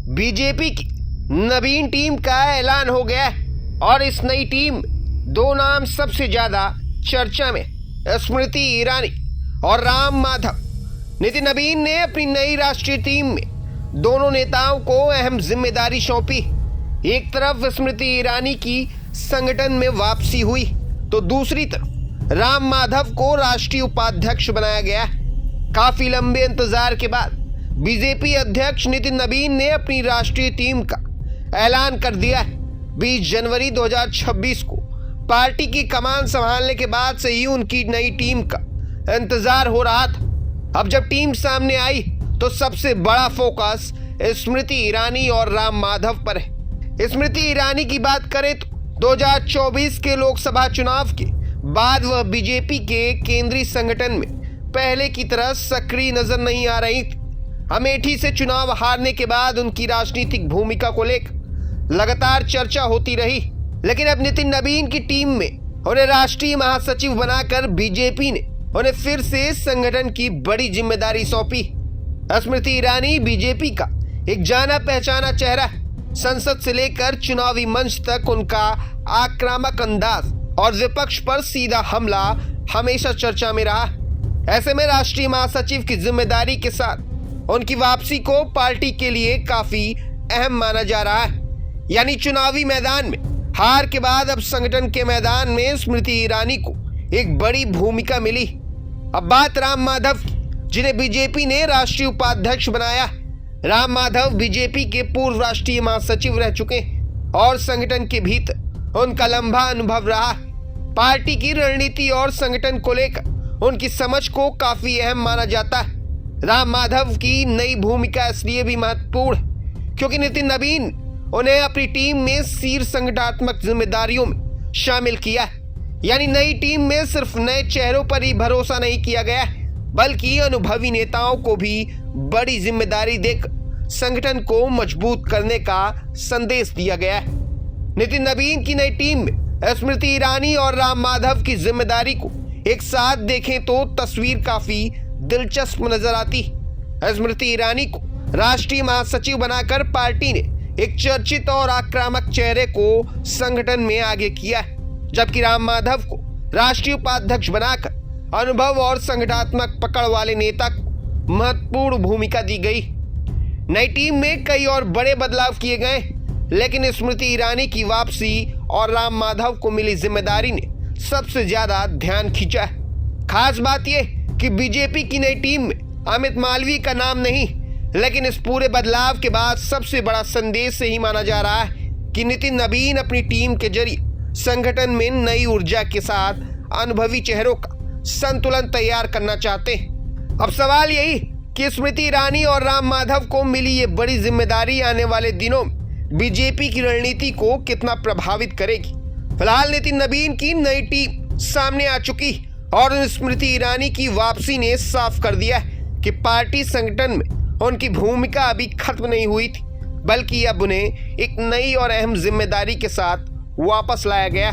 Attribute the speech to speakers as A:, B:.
A: BJP की नवीन team का ऐलान हो गया है और इस नई टीम दो नाम सबसे ज्यादा चर्चा में, स्मृति ईरानी और राम माधव। नितिन नवीन ने अपनी नई राष्ट्रीय टीम में दोनों नेताओं को अहम जिम्मेदारी सौंपी। एक तरफ स्मृति ईरानी की संगठन में वापसी हुई तो दूसरी तरफ राम माधव को राष्ट्रीय उपाध्यक्ष बनाया गया। काफी लंबे इंतजार के बाद बीजेपी अध्यक्ष नितिन नवीन ने अपनी राष्ट्रीय टीम का ऐलान कर दिया है। 20 जनवरी 2026 को पार्टी की कमान संभालने के बाद से ही उनकी नई टीम का इंतजार हो रहा था। अब जब टीम सामने आई तो सबसे बड़ा फोकस स्मृति ईरानी और राम माधव पर है। स्मृति ईरानी की बात करें तो 2024 के लोकसभा चुनाव के बाद वह बीजेपी के केंद्रीय संगठन में पहले की तरह सक्रिय नजर नहीं आ रही थी। अमेठी से चुनाव हारने के बाद उनकी राजनीतिक भूमिका को लेकर लगातार चर्चा होती रही, लेकिन अब नितिन नवीन की टीम में उन्हें राष्ट्रीय महासचिव बनाकर बीजेपी ने उन्हें फिर से संगठन की बड़ी जिम्मेदारी सौंपी। स्मृति ईरानी बीजेपी का एक जाना पहचाना चेहरा है। संसद से लेकर चुनावी मंच तक उनका आक्रामक अंदाज और विपक्ष पर सीधा हमला हमेशा चर्चा में रहा। ऐसे में राष्ट्रीय महासचिव की जिम्मेदारी के साथ उनकी वापसी को पार्टी के लिए काफी अहम माना जा रहा है। यानी चुनावी मैदान में हार के बाद अब संगठन के मैदान में स्मृति ईरानी को एक बड़ी भूमिका मिली। अब बात राम माधव की, जिन्हें बीजेपी ने राष्ट्रीय उपाध्यक्ष बनाया। राम माधव बीजेपी के पूर्व राष्ट्रीय महासचिव रह चुके और संगठन के भीतर उनका लंबा अनुभव रहा। पार्टी की रणनीति और संगठन को लेकर उनकी समझ को काफी अहम माना जाता है। राम माधव की नई भूमिका इसलिए भी महत्वपूर्ण है क्योंकि नितिन नवीन उन्हें अपनी टीम में शीर्ष संगठनात्मक जिम्मेदारियों में शामिल किया है। यानी नई टीम में सिर्फ नए चेहरों पर ही भरोसा नहीं किया गया है, बल्कि अनुभवी नेताओं को भी बड़ी जिम्मेदारी देकर संगठन को मजबूत करने का संदेश दिया गया है। नितिन नवीन की नई टीम में स्मृति ईरानी और राम माधव की जिम्मेदारी को एक साथ देखें तो तस्वीर काफी दिलचस्प नजर आती। स्मृति ईरानी को राष्ट्रीय महासचिव बनाकर पार्टी ने एक चर्चित और आक्रामक चेहरे को संगठन में आगे किया है, जबकि राम माधव को राष्ट्रीय उपाध्यक्ष बनाकर अनुभव और संगठनात्मक पकड़ वाले नेता को महत्वपूर्ण भूमिका दी गई। नई टीम में कई और बड़े बदलाव किए गए, लेकिन स्मृति ईरानी की वापसी और राम माधव को मिली जिम्मेदारी ने सबसे ज्यादा ध्यान खींचा है। खास बात यह कि बीजेपी की नई टीम में अमित मालवीय का नाम नहीं, लेकिन इस पूरे बदलाव के बाद सबसे बड़ा संदेश से ही माना जा रहा है कि नितिन नवीन अपनी टीम के जरिए संगठन में नई ऊर्जा के साथ अनुभवी चेहरों का संतुलन तैयार करना चाहते हैं। अब सवाल यही कि स्मृति ईरानी और राम माधव को मिली ये बड़ी जिम्मेदारी आने वाले दिनों में बीजेपी की रणनीति को कितना प्रभावित करेगी। फिलहाल नितिन नवीन की नई टीम सामने आ चुकी और स्मृति ईरानी की वापसी ने साफ कर दिया कि पार्टी संगठन में उनकी भूमिका अभी खत्म नहीं हुई थी, बल्कि अब उन्हें एक नई और अहम जिम्मेदारी के साथ वापस लाया गया।